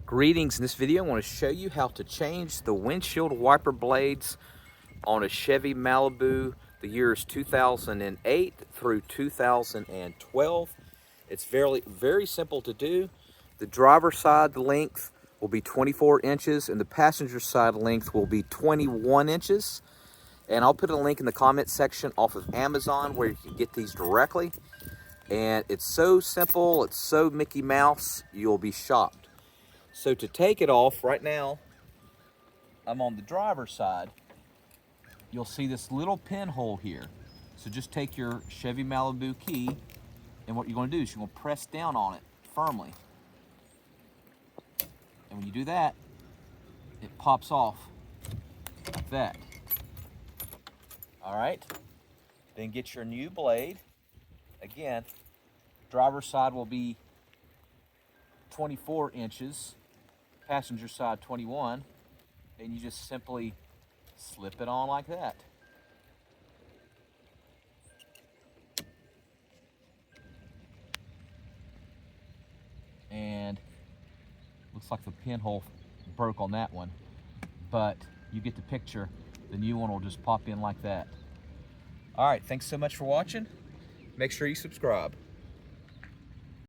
Greetings. In this video I want to show you how to change the windshield wiper blades on a Chevy Malibu the years 2008 through 2012. It's very simple to do. The driver's side length will be 24 inches and the passenger side length will be 21 inches. And I'll put a link in the comment section off of Amazon where you can get these directly. And it's so simple, it's so Mickey Mouse, you'll be shocked. So to take it off, right now, I'm on the driver's side. You'll see this little pinhole here. So just take your Chevy Malibu key, and what you're going to do is you're going to press down on it firmly. And when you do that, it pops off like that. All right, then get your new blade. Again, driver's side will be 24 inches, passenger side 21, and you just simply slip it on like that. And looks like the pinhole broke on that one, but you get the picture. The new one will just pop in like that. All right, thanks so much for watching. Make sure you subscribe.